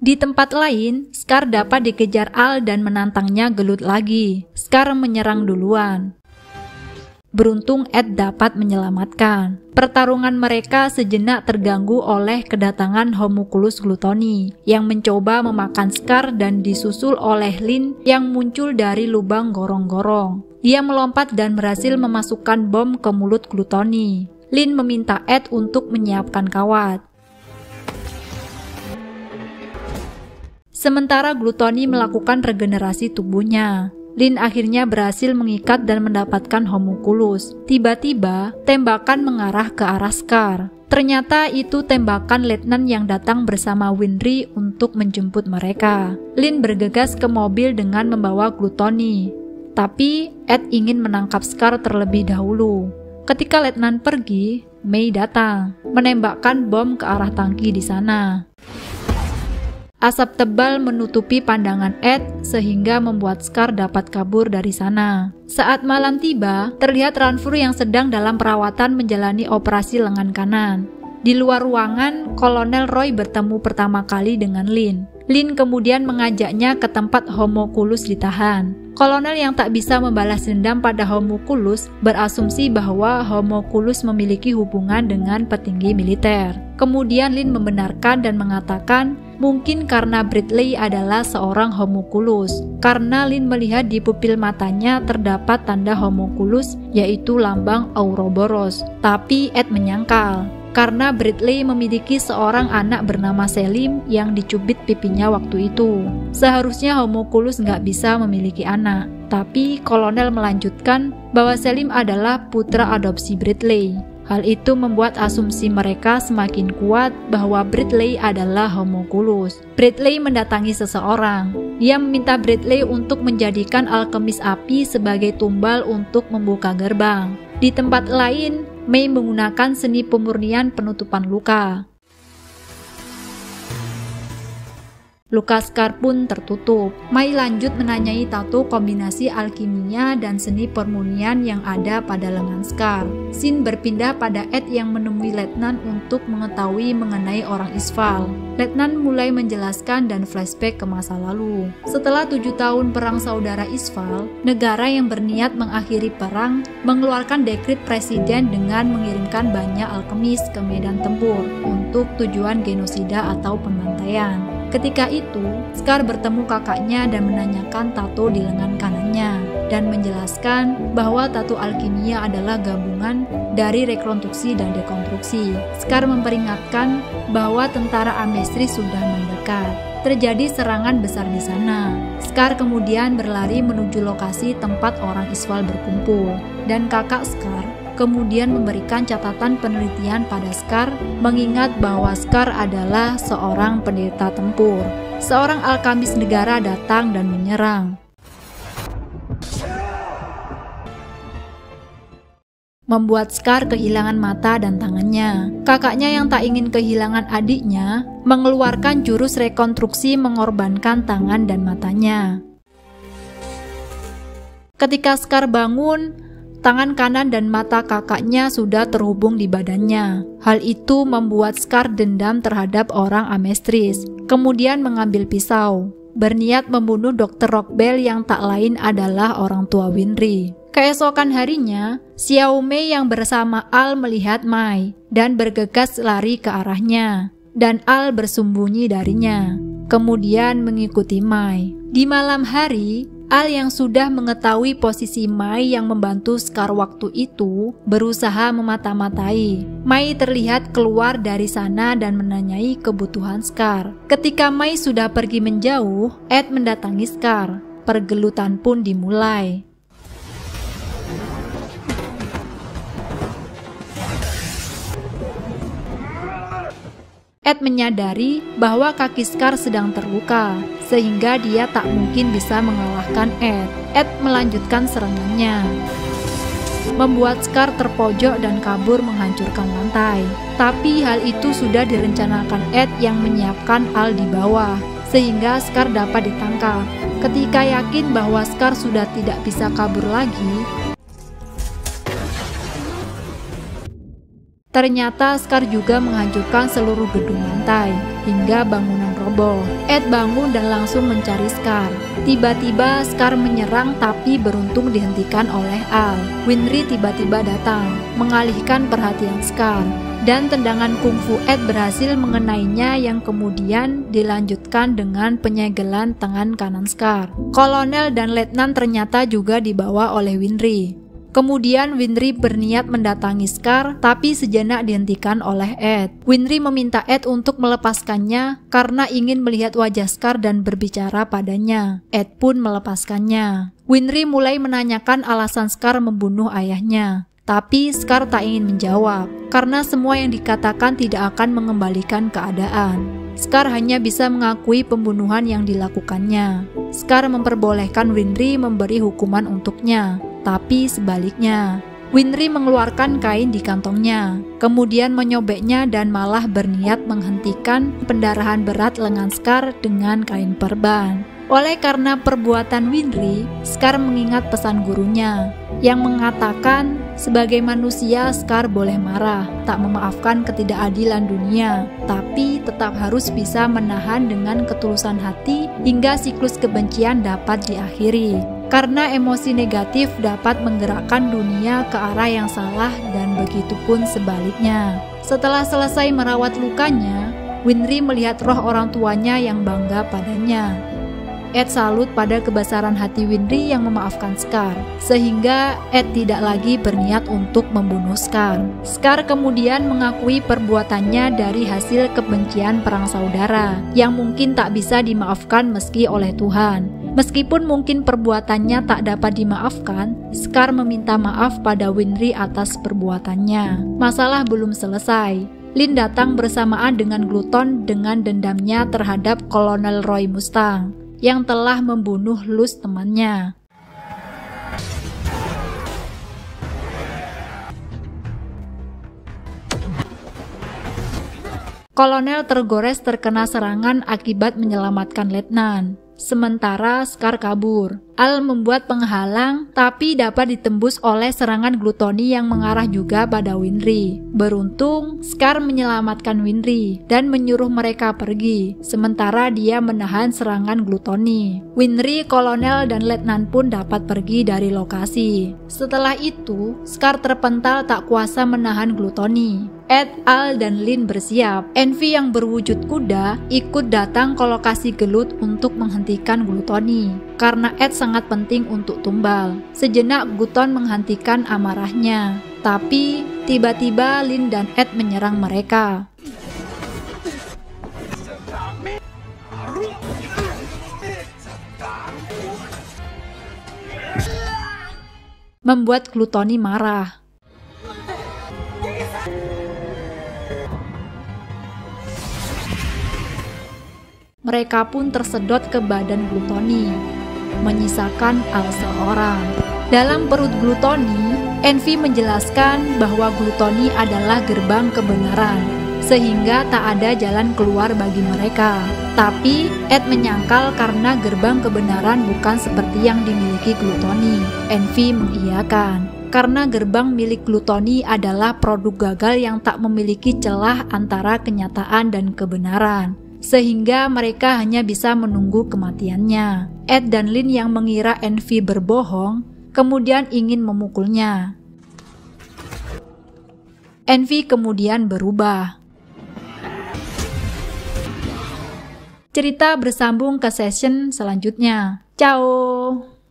Di tempat lain, Scar dapat dikejar Al dan menantangnya gelut lagi. Scar menyerang duluan. Beruntung Ed dapat menyelamatkan. Pertarungan mereka sejenak terganggu oleh kedatangan Homunculus Gluttony yang mencoba memakan Scar dan disusul oleh Lynn yang muncul dari lubang gorong-gorong. Dia melompat dan berhasil memasukkan bom ke mulut Gluttony. Lynn meminta Ed untuk menyiapkan kawat. Sementara Gluttony melakukan regenerasi tubuhnya, Lynn akhirnya berhasil mengikat dan mendapatkan Homunculus. Tiba-tiba, tembakan mengarah ke arah Scar. Ternyata itu tembakan letnan yang datang bersama Winry untuk menjemput mereka. Lynn bergegas ke mobil dengan membawa Gluttony. Tapi, Ed ingin menangkap Scar terlebih dahulu. Ketika letnan pergi, May datang, menembakkan bom ke arah tangki di sana. Asap tebal menutupi pandangan Ed sehingga membuat Scar dapat kabur dari sana. Saat malam tiba, terlihat Ranfur yang sedang dalam perawatan menjalani operasi lengan kanan. Di luar ruangan, Kolonel Roy bertemu pertama kali dengan Lynn. Lynn kemudian mengajaknya ke tempat Homunculus ditahan. Kolonel yang tak bisa membalas dendam pada Homunculus berasumsi bahwa Homunculus memiliki hubungan dengan petinggi militer. Kemudian Lynn membenarkan dan mengatakan mungkin karena Bradley adalah seorang Homunculus. Karena Lynn melihat di pupil matanya terdapat tanda Homunculus, yaitu lambang Ouroboros. Tapi Ed menyangkal, karena Bradley memiliki seorang anak bernama Selim yang dicubit pipinya waktu itu. Seharusnya Homunculus nggak bisa memiliki anak. Tapi Kolonel melanjutkan bahwa Selim adalah putra adopsi Bradley. Hal itu membuat asumsi mereka semakin kuat bahwa Bradley adalah Homunculus. Bradley mendatangi seseorang. Dia meminta Bradley untuk menjadikan alkemis api sebagai tumbal untuk membuka gerbang. Di tempat lain, May menggunakan seni pemurnian penutupan luka. Luka Scar pun tertutup. May lanjut menanyai tato kombinasi alkimia dan seni pemurnian yang ada pada lengan Scar. Scene berpindah pada Ed yang menemui Letnan untuk mengetahui mengenai orang Isval. Letnan mulai menjelaskan dan flashback ke masa lalu. Setelah 7 tahun perang saudara Isval, negara yang berniat mengakhiri perang mengeluarkan dekret presiden dengan mengirimkan banyak alkemis ke medan tempur untuk tujuan genosida atau pembantaian. Ketika itu, Scar bertemu kakaknya dan menanyakan tato di lengan kanannya dan menjelaskan bahwa tato alkimia adalah gabungan dari rekonstruksi dan dekonstruksi. Scar memperingatkan bahwa tentara Amestris sudah mendekat. Terjadi serangan besar di sana. Scar kemudian berlari menuju lokasi tempat orang Isval berkumpul, dan kakak Scar kemudian memberikan catatan penelitian pada Scar, mengingat bahwa Scar adalah seorang pendeta tempur. Seorang alkamis negara datang dan menyerang, membuat Scar kehilangan mata dan tangannya. Kakaknya yang tak ingin kehilangan adiknya mengeluarkan jurus rekonstruksi mengorbankan tangan dan matanya. Ketika Scar bangun, tangan kanan dan mata kakaknya sudah terhubung di badannya. Hal itu membuat Scar dendam terhadap orang Amestris. Kemudian mengambil pisau, berniat membunuh Dr. Rockbell yang tak lain adalah orang tua Winry. Keesokan harinya, Xiao Mei yang bersama Al melihat Mai dan bergegas lari ke arahnya, dan Al bersembunyi darinya, kemudian mengikuti Mai. Di malam hari, Al yang sudah mengetahui posisi Mai yang membantu Scar waktu itu berusaha memata-matai. Mai terlihat keluar dari sana dan menanyai kebutuhan Scar. Ketika Mai sudah pergi menjauh, Ed mendatangi Scar. Pergelutan pun dimulai. Ed menyadari bahwa kaki Scar sedang terluka, sehingga dia tak mungkin bisa mengalahkan Ed. Ed melanjutkan serangannya, membuat Scar terpojok dan kabur menghancurkan lantai. Tapi hal itu sudah direncanakan Ed yang menyiapkan Al di bawah, sehingga Scar dapat ditangkap. Ketika yakin bahwa Scar sudah tidak bisa kabur lagi, ternyata Scar juga menghancurkan seluruh gedung lantai, hingga bangunan roboh. Ed bangun dan langsung mencari Scar. Tiba-tiba Scar menyerang tapi beruntung dihentikan oleh Al. Winry tiba-tiba datang, mengalihkan perhatian Scar. Dan tendangan kungfu Ed berhasil mengenainya yang kemudian dilanjutkan dengan penyegelan tangan kanan Scar. Kolonel dan Letnan ternyata juga dibawa oleh Winry. Kemudian Winry berniat mendatangi Scar, tapi sejenak dihentikan oleh Ed. Winry meminta Ed untuk melepaskannya karena ingin melihat wajah Scar dan berbicara padanya. Ed pun melepaskannya. Winry mulai menanyakan alasan Scar membunuh ayahnya. Tapi Scar tak ingin menjawab, karena semua yang dikatakan tidak akan mengembalikan keadaan. Scar hanya bisa mengakui pembunuhan yang dilakukannya. Scar memperbolehkan Winry memberi hukuman untuknya, tapi sebaliknya. Winry mengeluarkan kain di kantongnya, kemudian menyobeknya dan malah berniat menghentikan pendarahan berat lengan Scar dengan kain perban. Oleh karena perbuatan Winry, Scar mengingat pesan gurunya yang mengatakan sebagai manusia Scar boleh marah, tak memaafkan ketidakadilan dunia, tapi tetap harus bisa menahan dengan ketulusan hati hingga siklus kebencian dapat diakhiri. Karena emosi negatif dapat menggerakkan dunia ke arah yang salah dan begitu pun sebaliknya. Setelah selesai merawat lukanya, Winry melihat roh orang tuanya yang bangga padanya. Ed salut pada kebesaran hati Winry yang memaafkan Scar, sehingga Ed tidak lagi berniat untuk membunuh Scar. Scar kemudian mengakui perbuatannya dari hasil kebencian perang saudara, yang mungkin tak bisa dimaafkan meski oleh Tuhan. Meskipun mungkin perbuatannya tak dapat dimaafkan, Scar meminta maaf pada Winry atas perbuatannya. Masalah belum selesai. Lin datang bersamaan dengan Gluton dengan dendamnya terhadap Kolonel Roy Mustang yang telah membunuh Luz temannya. Kolonel tergores terkena serangan akibat menyelamatkan Letnan. Sementara Scar kabur. Al membuat penghalang tapi dapat ditembus oleh serangan Glutoni yang mengarah juga pada Winry. Beruntung, Scar menyelamatkan Winry dan menyuruh mereka pergi, sementara dia menahan serangan Glutoni. Winry, Kolonel, dan Letnan pun dapat pergi dari lokasi. Setelah itu, Scar terpental tak kuasa menahan Glutoni. Ed, Al, dan Lin bersiap. Envy yang berwujud kuda ikut datang ke lokasi gelut untuk menghentikan Glutoni, karena Ed sangat penting untuk tumbal. Sejenak Gluton menghentikan amarahnya, tapi tiba-tiba Lin dan Ed menyerang mereka. Membuat Glutoni marah. Mereka pun tersedot ke badan Glutoni, menyisakan Al seorang. Dalam perut Glutoni, Envy menjelaskan bahwa Glutoni adalah gerbang kebenaran, sehingga tak ada jalan keluar bagi mereka. Tapi Ed menyangkal karena gerbang kebenaran bukan seperti yang dimiliki Glutoni. Envy mengiyakan, karena gerbang milik Glutoni adalah produk gagal yang tak memiliki celah antara kenyataan dan kebenaran, sehingga mereka hanya bisa menunggu kematiannya. Ed dan Lin yang mengira Envy berbohong, kemudian ingin memukulnya. Envy kemudian berubah. Cerita bersambung ke session selanjutnya. Ciao!